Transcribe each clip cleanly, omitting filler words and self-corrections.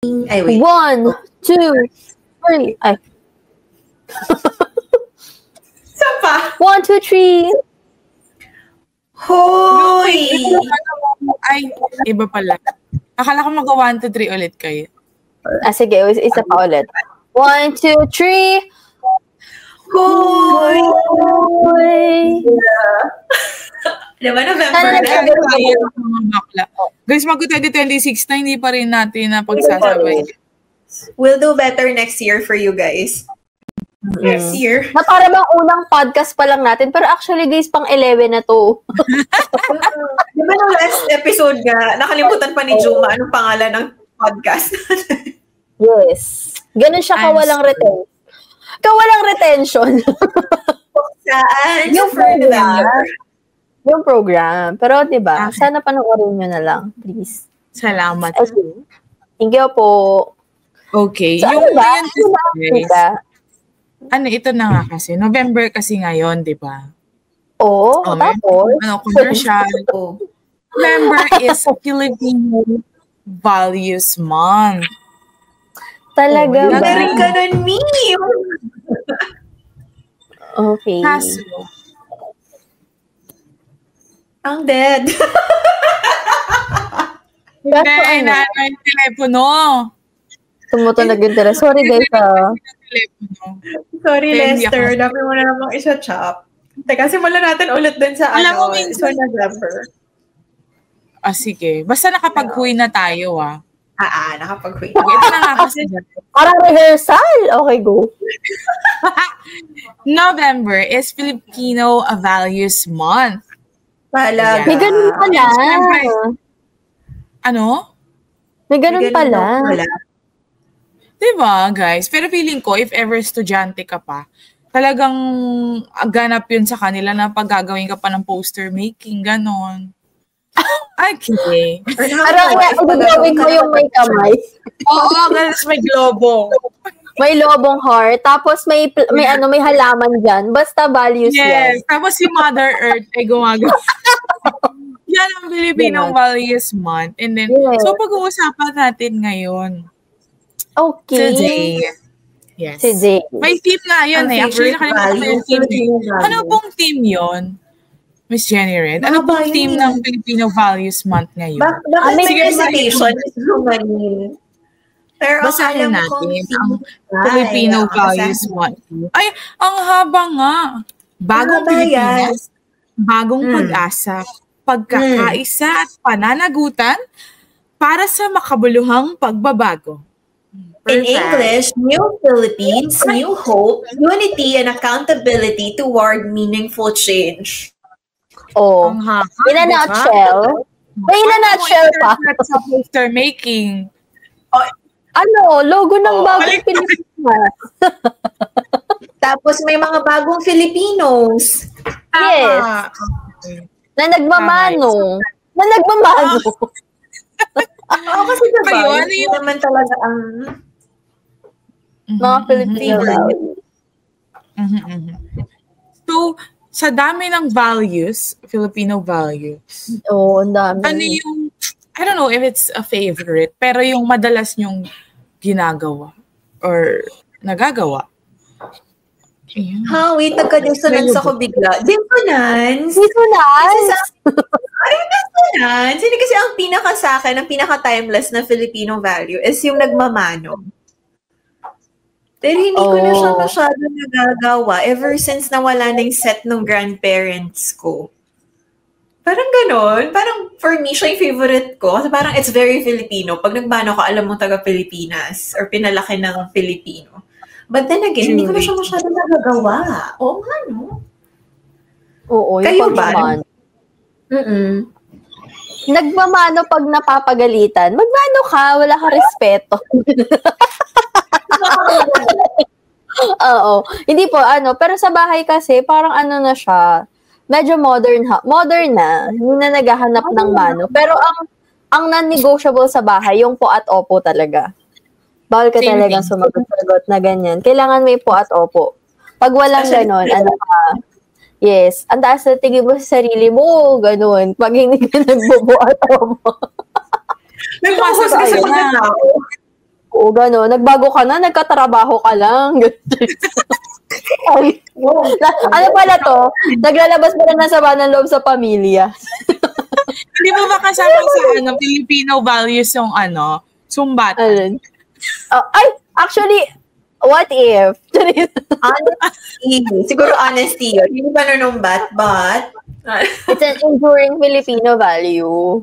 Ay, wait. 1, 2, 3. Ay. Saan pa? 1, 2, 3. Hoy! Ay, iba pala. Akala ko mag 1, 2, 3 ulit kayo. Sige, isa pa ulit. 1, 2, 3. Hoy! Yeah. Diba, November na? Guys, mag-2026 na, hindi pa rin natin na pagsasabay. We'll do better next year for you guys. Next year. Na para bang unang podcast pa lang natin, pero actually guys, pang 11 na to. Diba nung last episode nga, nakalimutan pa ni Juma anong pangalan ng podcast? Yes. Ganun siya kawalang retention. Kawalang retention. Saan? Yung program. Yung program. Pero, di ba, sana panoorin nyo na lang, please. Salamat. Okay. Thank you po. Okay. So, yung ba? Ito na nga kasi. November kasi ngayon, di ba? Oo, tapos? Commercial. November is Filipino Values Month. Talaga ba? Meron ka nun, meme. Okay. Kaso, ang dead. Kaya na yung telepono. Tumutunog yung telepono. Sorry guys. Sorry Lester, dapat mo na namang isa-chop. Teka, simulan natin ulit dun sa November. Sige. Basta nakapag-huy na tayo, nakapag-huy. Ito na nga kasi. Parang rehearsal. Okay, go. November is Filipino Values Month. Talaga. May ganun pala. Ano? May ganun pala. Diba, guys? Pero feeling ko, if ever estudyante ka pa, talagang ganap yun sa kanila na paggagawin ka pa ng poster making, ganon. Okay. Parang gagawin mo yung may kamay. Oo, guys, may globo. May lobong heart, tapos may halaman dyan. Basta values yan. Yes, tapos si Mother Earth ay gumagawa. Yan ang Filipino Values Month. And then, so pag-uusapan natin ngayon. Okay. Today. Yes. Today. May theme nga yun Actually, nakalimutan ko yung theme. Ano pong theme yun? Miss Jenny Red? Ano pong theme ng Filipino Values Month ngayon? Bakit may recitation? Pero basahin natin ang Filipino Values Month. Ay, ang haba nga. Bagong Pilipinas, bagong pag-asa, pagkakaisa at pananagutan para sa makabuluhang pagbabago. In English, New Philippines, New Hope, Unity, and Accountability toward Meaningful Change. Oh, in a nutshell. May in a nutshell pa. Sa poster making. Logo ng bagong Pilipinas. Tapos may mga bagong Filipinos. Yes. Na nagmamano. Kasi diba, hindi naman talaga ang mga Filipino values. So, sa dami ng values, Filipino values. Ang dami. Ano yung, I don't know if it's a favorite, pero yung madalas nyong ginagawa or nagagawa. Wait, nagka-dissonance ako bigla. Dissonance? Dissonance? Hindi kasi ang pinaka sa akin, ang pinaka-timeless na Filipino value is yung nagmamano. Pero hindi ko na siya masyado nagagawa ever since nawala na yung set ng grandparents ko. Parang ganon. Parang for me, siya yung favorite ko. Kasi parang it's very Filipino. Pag nagmano ka, alam mo taga-Pilipinas or pinalaki ng Filipino. But then again, hindi ko na siya masyado nagagawa. Oo nga, no? Oo, kayo ba? Nagmamano pag napapagalitan. Magmano ka, wala ka respeto. Oo. Hindi po, pero sa bahay kasi, parang na siya, medyo modern na, hindi na naghahanap ng mano. Pero ang non-negotiable sa bahay, yung po at opo talaga. Bawal ka talagang sumagot-sagot na ganyan. Kailangan may po at opo. Pag walang ganon, yes, ang taas na tingin mo sa sarili mo, ganon. Pag hindi ka nagbubo at opo. May pasas kasi mga tao. Oo, gano'n. Nagbago ka na, nagkatrabaho ka lang. Ay, ano pala to? Naglalabas pa na ng sama ng loob sa pamilya. Hindi mo ba kasama sa Filipino values yung sumbatan? Ay, actually, what if? Honesty. Siguro honesty yun. Hindi pa nanumbat, but It's an enduring Filipino value.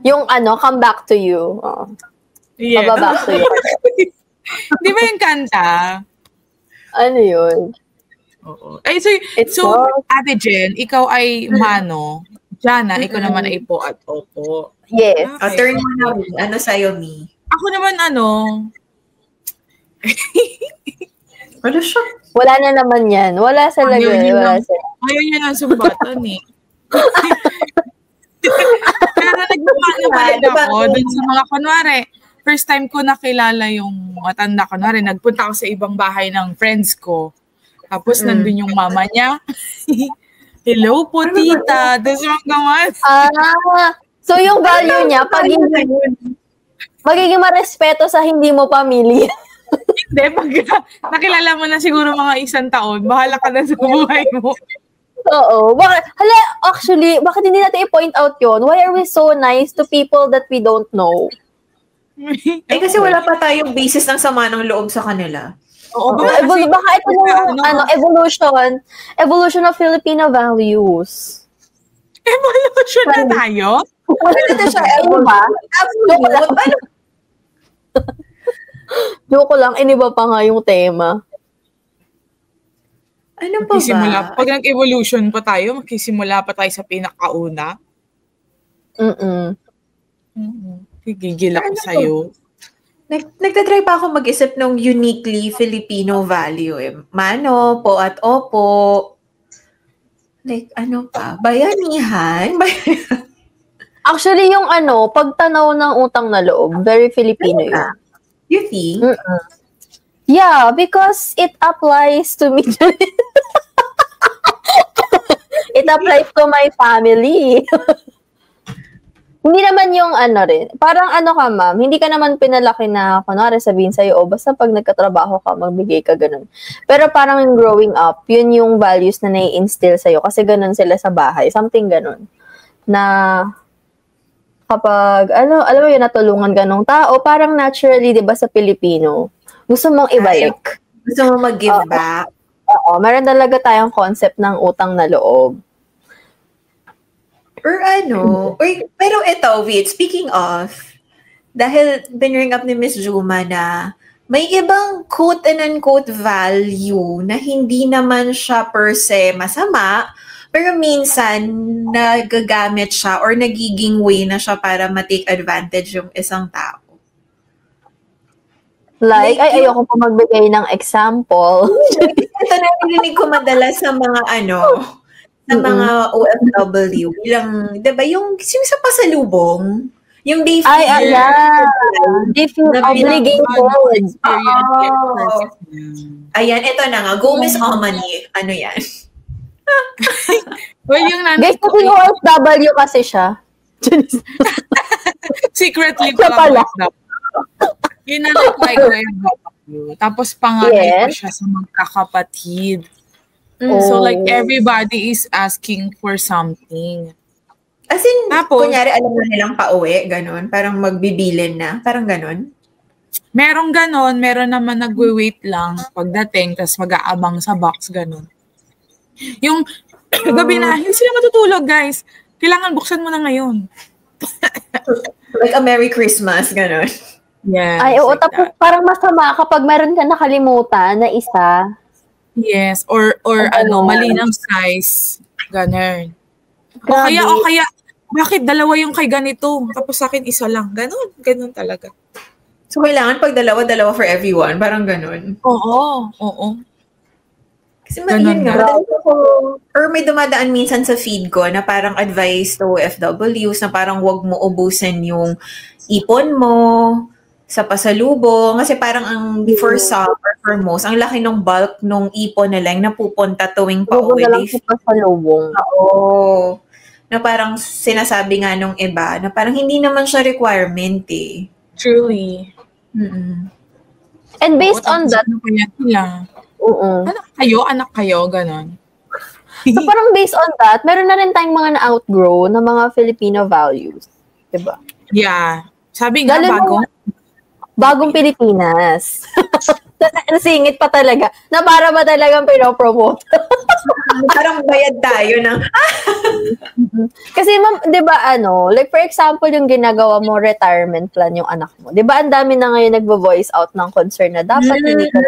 Yung come back to you. Yeah. Back to you. Di ba yung kanta? Ano yun? Oo. Ay, so Ate Jen, ikaw ay Mano. Jana, ikaw naman ay Po at Opo. Yes. Okay. Turn mo na. Ano sa'yo, Mi? Ako naman Ano siya? Wala na naman yan. Wala sa lagay. Ayaw niya ng sumbatan eh. Pero nagmamano pa rin ako dun sa mga kunwari. First time ko nakilala yung matanda, kunwari, nagpunta ako sa ibang bahay ng friends ko. Tapos nandun yung mama niya. Hello po, tita. Tapos mga so yung value niya, magiging marespeto sa hindi mo pamilya. Hindi, pag nakilala mo na siguro mga 1 taon, bahala ka na sa buhay mo. Oo. Actually, bakit hindi natin i-point out yun? Why are we so nice to people that we don't know? Kasi wala pa tayong basis ng sama ng loob sa kanila. Oo, baka ito yung evolution of Filipino values. Evolution na tayo? Ano siya? Joke lang, iniba pa nga yung tema. Ano pa ba? Pag nag-evolution pa tayo, magkisimula pa tayo sa pinakauna. Gigil ako sa'yo. Nagtatry pa ako mag-isip ng uniquely Filipino value. Mano, Po at Opo. Like, ano pa? Bayanihan? Actually, yung pagtanaw ng utang na loob, very Filipino yun. You think? Yeah, because it applies to me. It applies to my family. Hindi naman yung rin. Parang ka, ma'am, hindi ka naman pinalaki na, kunwari sabihin sa'yo, basta pag nagkatrabaho ka, magbigay ka, ganun. Pero parang yung growing up, yun yung values na nai-instill sa'yo kasi ganun sila sa bahay. Something ganun. Na kapag, alam mo yun, natulungan ka ng tao, parang naturally, di ba, sa Pilipino, gusto mong ibalik. Gusto mong mag-give back. Oo, meron talaga tayong concept ng utang na loob. Or pero ito, wait, speaking of, dahil binring up ni Miss Juma na may ibang quote and unquote value na hindi naman siya per se masama, pero minsan nagagamit siya or nagiging way na siya para ma-take advantage yung isang tao. Ayoko pa magbigay ng example. Ito narinig ko madalas sa mga sa mga OFW. Bilang, diba, yung sa pasalubong, yung they feel, they feel obligated. Ayan, ito na nga. Gomez Omani. Ano yan? Well, yung guys, kasi yung OFW kasi siya. Secretly pala. Yung nanay ko ay OFW. Tapos panganay ko siya sa magkakapatid. So like everybody is asking for something. As in, kunyari alam na nilang pauwi, ganun. Parang magbibilin na. Parang ganun. Merong ganun. Meron naman nagwe-wait lang pagdating, tapos mag-aabang sa box, ganun. Yung gabi na, hindi sila matutulog, guys. Kailangan buksan mo na ngayon. Like a Merry Christmas, ganun. Yes. Ay, oo, tapos parang masama kapag meron ka nakalimutan na isa. Yes, or mali ng size. Ganun. O kaya, bakit dalawa yung kay ganito? Tapos sa akin isa lang. Ganun talaga. So, kailangan pag dalawa for everyone. Parang ganun. Oo. Kasi yun nga, or may dumadaan minsan sa feed ko na parang advice to OFWs na parang wag mo ubusin yung ipon mo sa pasalubong. Kasi parang ang before summer for most, ang laki ng bulk ng ipon nila yung napupunta tuwing pauwi. Sa pasalubong. Oo. Na parang sinasabi nga nung iba na parang hindi naman siya requirement eh. Truly. Mm-mm. And based on that, ano kaya sila? Anak kayo, ganon. So parang based on that, meron na rin tayong mga na-outgrow na mga Filipino values. Diba? Yeah. Sabi nga, bagong Pilipinas. Nasingit pa talaga. Na para ba talagang pinopromote? Parang bayad tayo ng... Kasi, di ba, like for example, yung ginagawa mo, retirement plan yung anak mo. Di ba, ang dami na ngayon nagvo-voice out ng concern na dapat hindi ka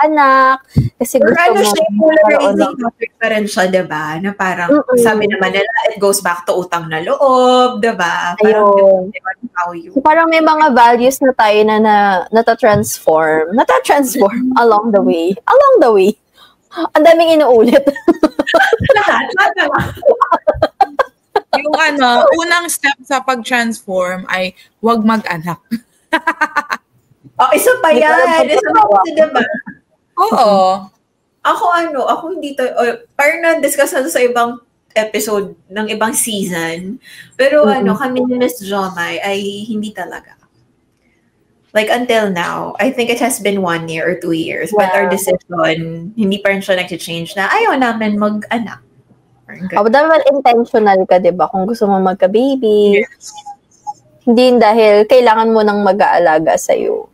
anak kasi gusto mo... siya, polarizing topic pa rin siya, di ba? Na parang, sabi naman nila, it goes back to utang na loob, di ba? Parang, so, parang may mga values na tayo na nata-transform along the way. Ang daming inuulit. lahat. Yung unang step sa pag-transform ay huwag mag-anak. Isa pa yan. Isa pa yan, diba? Oo. Ako hindi to, parang na-discuss na to sa ibang episode ng ibang season. Pero kami ni Miss Jomai ay hindi talaga. Like, until now, I think it has been 1 year or 2 years. But our decision, hindi pa rin siya nag-change na ayaw namin mag-anak. Dapat intentional ka, diba? Kung gusto mo magka-baby. Yes. Hindi dahil kailangan mo nang mag-aalaga sa'yo.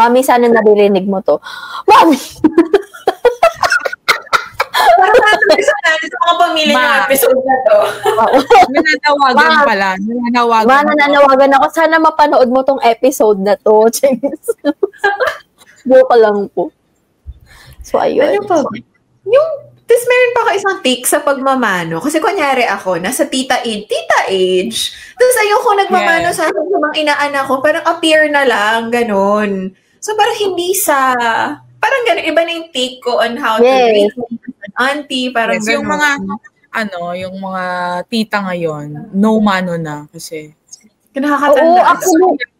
Mami, sana naririnig mo to. Mami! Parang natin sa mga pamilya yung episode na to. Nananawagan pala. Nananawagan ako. Sana mapanood mo tong episode na to. Joke lang po. So, ayun. Ano pa? Tapos meron pa ka isang take sa pagmamano. Kasi kunyari ako, nasa tita age. Tapos ayoko nagmamano sa akin sa mga inaanak ko. Parang appear na lang, ganun. So, parang hindi sa... Parang ganun, iba na yung take ko on how to raise an auntie, parang ganun. Yung mga, yung mga tita ngayon, no mano na kasi. Nakakatanda.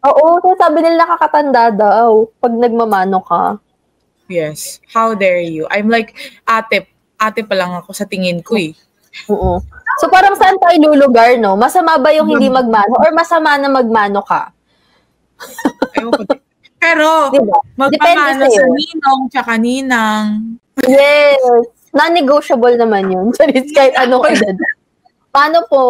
Oo, sabi nila nakakatanda daw pag nagmamano ka. Yes. How dare you? I'm like, ate pa lang ako sa tingin ko eh. Oo. So parang saan tayo lulugar, no? Masama ba yung hindi magmano or masama na magmano ka? Pero, diba? Magpamano sa ninong tsaka ninang. Yes. Non-negotiable naman yun. Kahit anong edad. Paano po?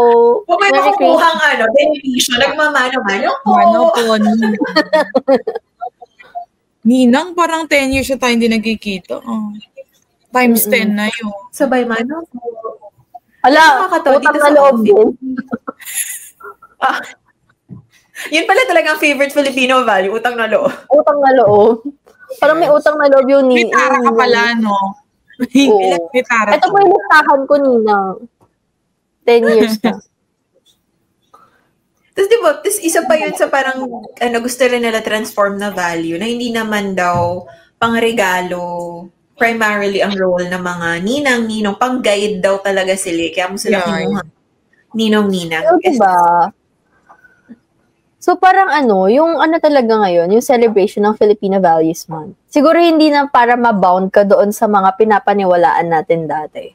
Kung may makukuhang beneficio, nagmamano-mano po. Mano po, ninang. Ninang, parang 10 years na tayo hindi nagkikita. Times 10 na yun. Sabay mano po. Utang na loob din. Yun pala talagang favorite Filipino value, utang na loob. Utang na loob. Parang may utang na loob yun. Litara ka pala, no? Ito po yung listahan ko, Nina. 10 years na. Tapos diba, isa pa yun sa parang gusto rin nila transform na value na hindi naman daw pangregalo primarily ang role ng mga ninang-ninong, pang-guide daw talaga sila. Kaya mo sila kinuha. Ninong-ninang. So, diba? So, parang yung talaga ngayon, yung celebration ng Filipino Values Month. Siguro hindi na para mabound ka doon sa mga pinapaniwalaan natin dati.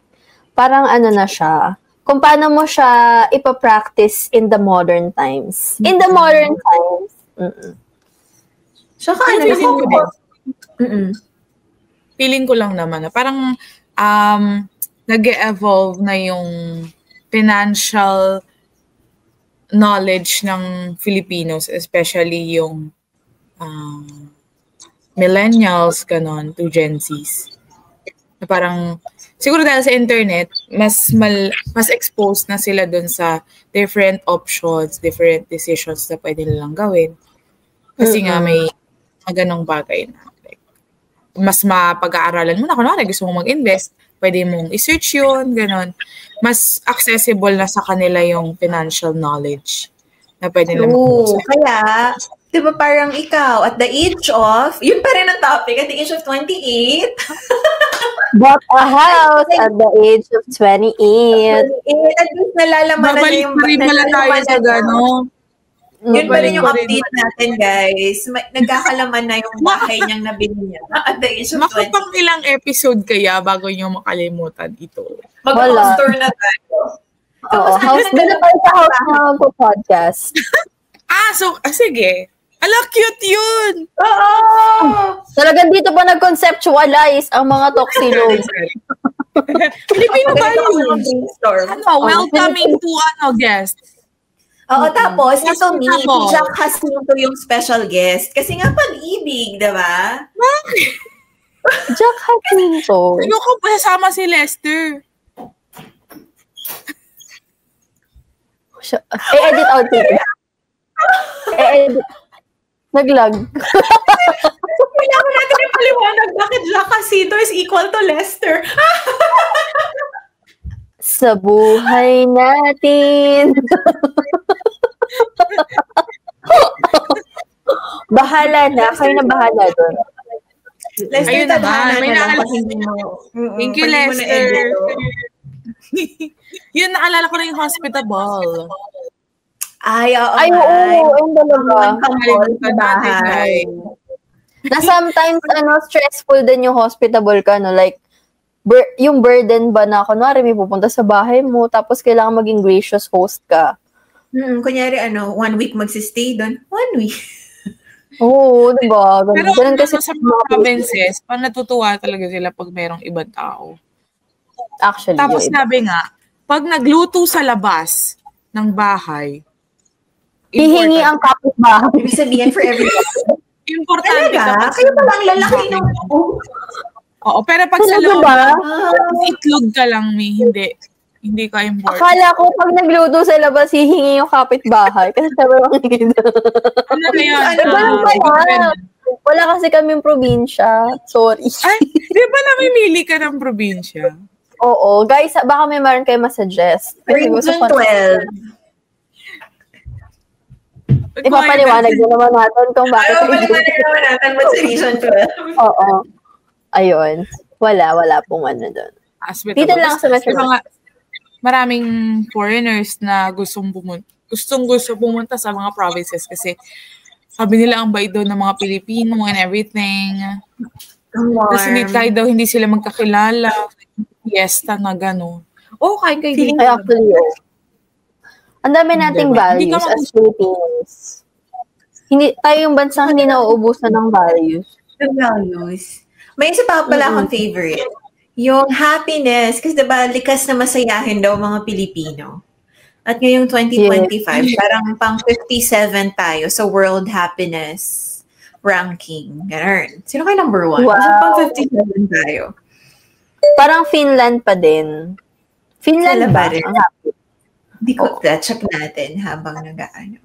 Parang na siya, kung paano mo siya ipapractice in the modern times. In the modern times. Saka feeling ko lang naman na parang nag-evolve na yung financial knowledge ng Filipinos, especially yung millennials, ganon, to Gen Zs. Na parang, siguro dahil sa internet, mas exposed na sila dun sa different options, different decisions na pwede nilang gawin. Kasi nga may ganong bagay na. Like, mas mapag-aaralan mo na, kunwari gusto mong mag-invest, pwede mong i-search yun, ganon. Mas accessible na sa kanila yung financial knowledge na pwede nila makuha. Kaya, di ba parang ikaw, at the age of, yun pa rin ang topic, at the age of 28, bought a house at the age of 28. At least nalalaman na yung... Babalik pala tayo sa gano'n. Yun pa rin yung update natin, guys. Nagkakalaman na yung bahay niyang nabili niya at the age of 20. Makapang ilang episode kaya bago niyo makalimutan ito? Mag-house tour na tayo. Oo, house na tayo sa house na mag-podcast. Sige. Ala, cute yun! Oo! Talagang dito pa nag-conceptualize ang mga toxilos. Filipino values. Brainstorm. Welcoming to guest. Oo, tapos, ito Hospitable. si Jack Jacinto yung special guest. Kasi nga pag-ibig, diba? Jack Jacinto. Ayoko pa sasama si Lester. Edit out dito. Edit. Naglag. Kailangan natin yung paliwanag bakit Jack Jacinto is equal to Lester. Sa buhay natin. Bahala na. Kayo na bahala doon. Lester, Ayun naman, tadhana may na lang naalala- pag hindi mo. Thank you, pag hindi mo Lester. na-edit, Yun, naalala ko na yung hospitable. Ay, oo. Ay, oo. Ayun talaga. Nakalimutan natin, guys. Na sometimes, stressful din yung hospitable ka, no? Like, yung burden ba na, kunwari may pupunta sa bahay mo, tapos kailangan maging gracious host ka. Kunyari, 1 week magsistay doon. 1 week. Oo, diba? Pero Ganun kasi sa mga provinces, pag natutuwa talaga sila pag merong ibang tao. actually. Tapos yung iba. sabi nga, pag nagluto sa labas ng bahay, Hihingi ang kapitbahay. Ibig sabihin for everyone. importante Talaga? kapag Kayo pa lang lalaki ng... Oo, pero pag sa Talaga loob, ba? itlog ka lang, hindi ka important. Akala ko pag nagluto sa labas, hihingi yung kapitbahay. Kasi sabi ko, Ano na yun? Ano ba lang pala? Wala kasi kaming probinsya. Sorry. Ay, di ba namimili ka ng probinsya? Oo. Guys, baka may meron kayo masuggest. Kasi gusto Region ko 12. Ipapaliwanag na naman natin kung bakit. Ano ba naman natin ba sa Region 12? Oo. Ayun. Wala pong ano doon. Hospital. Dito lang sa Metro. Mga maraming foreigners na gusto pumunta sa mga provinces kasi sabi nila ang bait daw ng mga Pilipino and everything. Kasi hindi sila magkakilala. Fiesta na gano'n. Oh, kain kayo dito. Ay, actually, ang dami nating Diba? values as Filipinos. Tayo yung bansang hindi nauubusan ng values. Values. May isa pa pala akong favorite. Yung happiness. Kasi diba, likas na masayahin daw mga Pilipino. At ngayong 2025, parang pang 57 tayo sa World Happiness Ranking. Ganun. Sino kayo number 1? Wow. Kasi pang 57 tayo. Parang Finland pa din. Finland Sila ba? pa rin. Ang happy. Hindi ko check natin habang nag-aano.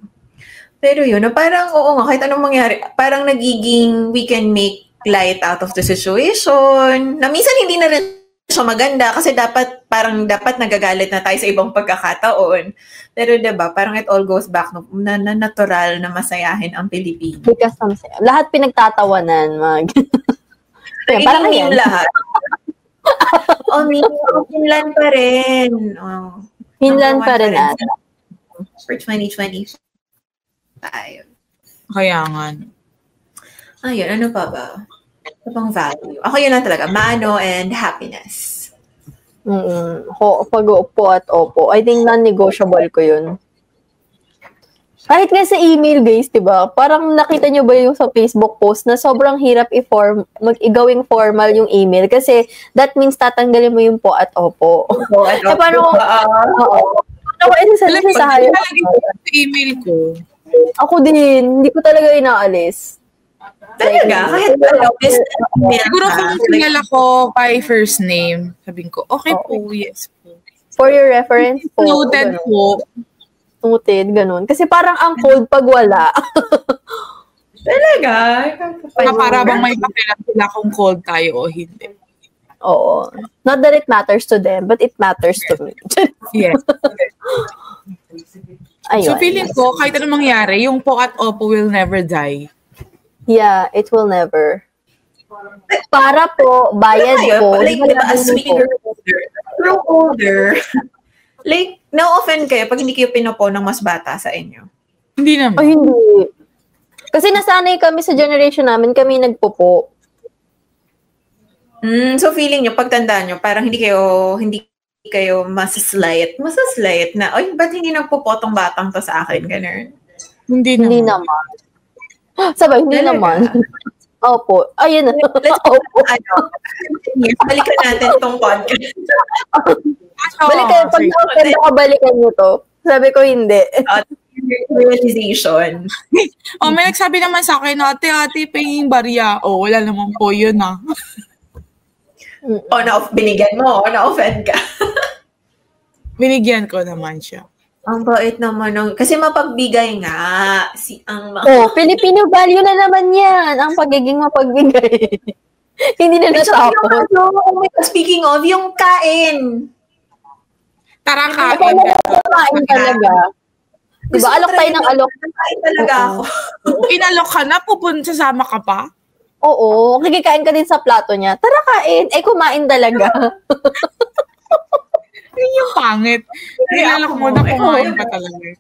Pero yun, parang oo nga, kahit anong mangyari, parang nagiging we can make light out of the situation. Na minsan hindi na rin siya maganda kasi dapat nagagalit na tayo sa ibang pagkakataon. Pero 'di ba, parang it all goes back na natural na masayahin ang Pilipino. Because lahat pinagtatawanan. Parang meme lahat. Finland pa rin. Finland pa rin natin. For 2025. Kaya nga. Ayun, ano pa ba? Ano pang value? Ako yun lang talaga. Mano and happiness. Pag-upo at opo. I think non-negotiable ko yun. Kahit nga sa email, guys, diba? Parang nakita nyo ba yung sa Facebook post na sobrang hirap igawing formal yung email kasi that means tatanggalin mo yung po at opo. Po at opo. Paano ko? Oo. Paano ko isa sa hayop? Sa email ko. Ako din. Hindi ko talaga inaalis. Talaga? Kahit Siguro kung kilala ko by first name, sabihin ko, okay po, yes po. For your reference po. Noted po. Noted, ganun. Kasi parang ang cold pag wala. Talaga? Para bang may pakialam sila kung cold tayo o hindi. Oo. Not that it matters to them, but it matters to me. Yes. Ayun. So feeling ko, kahit anong mangyari, yung po at opo will never die. Yeah, it will never. Para po, bayad po. Like, as we grow older, like, na-offend kayo pag hindi kayo pinopo ng mas bata sa inyo. Hindi naman. Ay, hindi. Kasi nasanay kami sa generation namin, kami nagpopo. So feeling nyo, pagtandaan nyo, parang hindi kayo masaslight na, ba't hindi nagpupotong batang to sa akin? Ganun. Hindi Hindi naman. Sabay, hindi Talaga? naman. Opo. Ayun na. Opo. Balikan natin tong podcast. Balikan, balikan nyo to. Sabi ko, hindi. Realization. May nagsabi naman sa akin, ate, paying barya. Wala naman po yun, Binigyan mo, na-offend ka. Binigyan ko naman siya. Ang bait naman kasi mapagbigay nga Filipino value na naman yan. Ang pagiging mapagbigay. Hindi na natapos. Speaking of, yung kain. Tara, kain talaga. Diba, alok tayo ng alok. Kain talaga ako. Inalok ka na, sasama ka pa? Oo, kikikain ka din sa plato niya. Tara, kain. Kumain talaga. Yun yung pangit. Nilalak mo na kumain pa talaga.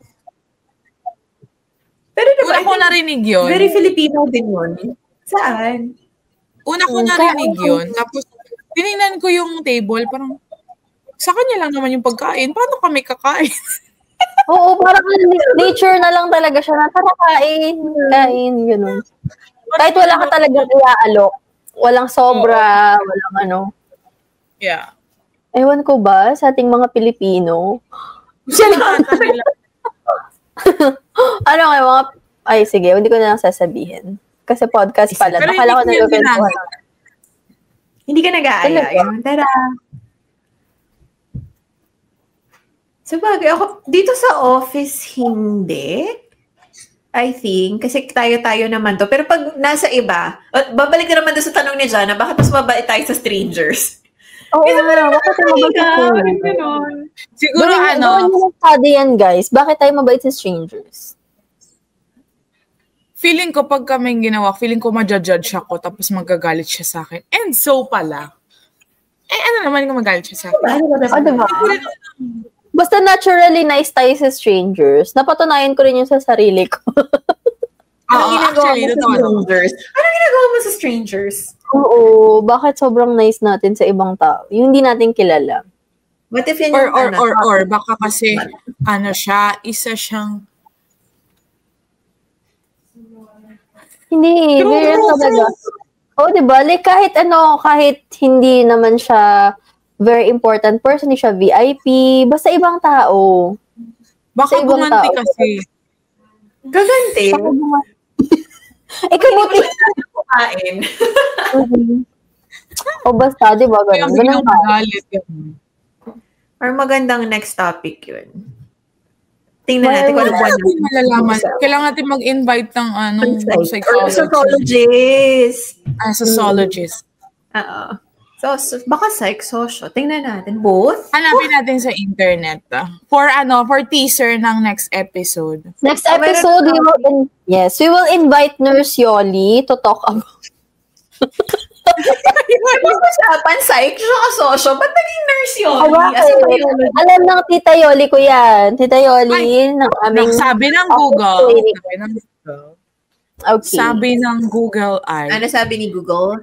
Pero diba, una ko narinig yun. Very Filipino din yun. Saan? Una ko narinig yun. Tapos, tinignan ko yung table. Parang, sa kanya lang naman yung pagkain. Paano kami kakain? Oo, parang nature na lang talaga siya na tara, kain. Kain, gano'n. Kahit wala ka talagang iaalok. Walang sobra, walang ano. Yeah. Ewan ko ba, sa ating mga Pilipino? Ano nga mga... Ay, sige, hindi ko na lang sasabihin. Kasi podcast pala. Bakala ko nag-uwentuhan. Hindi ka nag-aaya. Tara. Sabagay, ako, dito sa office, hindi. I think. Kasi tayo-tayo naman to. Pero pag nasa iba, babalik na naman doon sa tanong ni Jana, bakit mas mabait tayo sa strangers? Oo, bakit tayo mabait sa strangers? Siguro Gawin nyo study yan, guys. Bakit tayo mabait sa strangers? Feeling ko pag kaming ginawa, feeling ko ma-judge ako tapos magagalit siya sa akin. And so pala. Ano naman kung magalit siya sa akin? Diba? Basta naturally nice tayo sa strangers. Napatunayan ko rin yung sa sarili ko. Anong ginagawa mo sa strangers? Anong ginagawa mo sa strangers? Oo, bakit sobrang nice natin sa ibang tao? Yung hindi natin kilala. What if yan or baka kasi, isa siyang hindi, very talaga. Diba? Like, kahit hindi naman siya very important person, hindi siya VIP, basta ibang tao. Baka gumanti kasi. Gaganti? Kamuti. Kumain. Basta, diba? Ganun ka. Or magandang next topic yun. Tingnan natin kung ano malalaman. Kailangan natin mag-invite ng sociologist. Sociologist. Oo. So, baka psych-socio. Tingnan natin. Both? Hanapin natin sa internet. For teaser ng next episode. Next episode, we will invite Nurse Yoli to talk about Usapan, psych, socio. Ba't naging nurse yun? Alam ng Tita Yoli ko yan. Tita Yoli, ng aming... Sabi ng Google. Okay. Sabi ng Google ay... Ano sabi ni Google?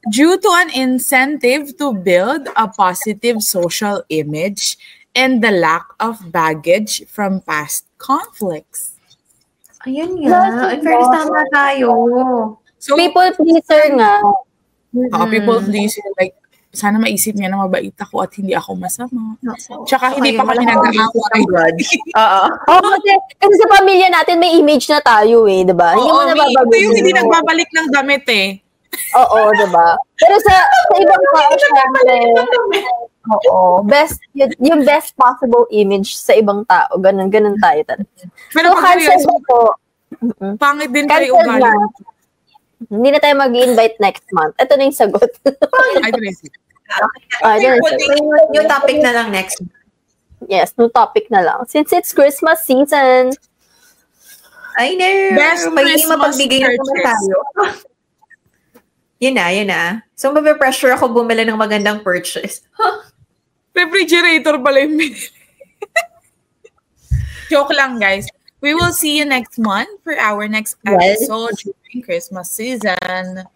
Due to an incentive to build a positive social image and the lack of baggage from past conflicts. Ayun nga. In fairness, tama tayo. So, people pleaser nga. People pleaser. Like, sana maisip niya na mabait ako at hindi ako masama. Tsaka hindi pa kami nag-aaway. Oo. Kasi sa pamilya natin may image na tayo diba? Yung hindi nagbabalik ng damit Oo, diba? Pero sa ibang tao, syempre, yung best possible image sa ibang tao. Ganun tayo talaga. Pero cancel ba to? Pangit din kayo ugali. Hindi na tayo mag-invite next month. Ito na yung sagot. New topic na lang next month. Yes, new topic na lang. Since it's Christmas season. I know. Best May mapagbigay na naman tayo. Yun na. So, mape-pressure ako bumili ng magandang purchase. Refrigerator pala yung binili. Joke lang, guys. We will see you next month for our next episode during Christmas season.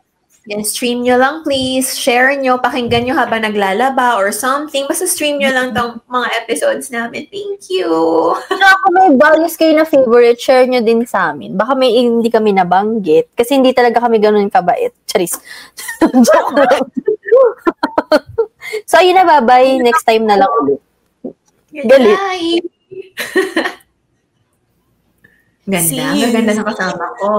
Yes, stream nyo lang please. Share nyo, pakinggan nyo habang naglalaba or something. Basta stream nyo lang tong mga episodes namin. Thank you! Saka kung may values kayo na favorite, share nyo din sa amin. Baka may hindi kami nabanggit. Kasi hindi talaga kami ganun kabait. Charis. Joke lang. So, ayun na, bye-bye. Next time na lang ulit. Galit. Bye! Ganda. Maganda na kasama ko.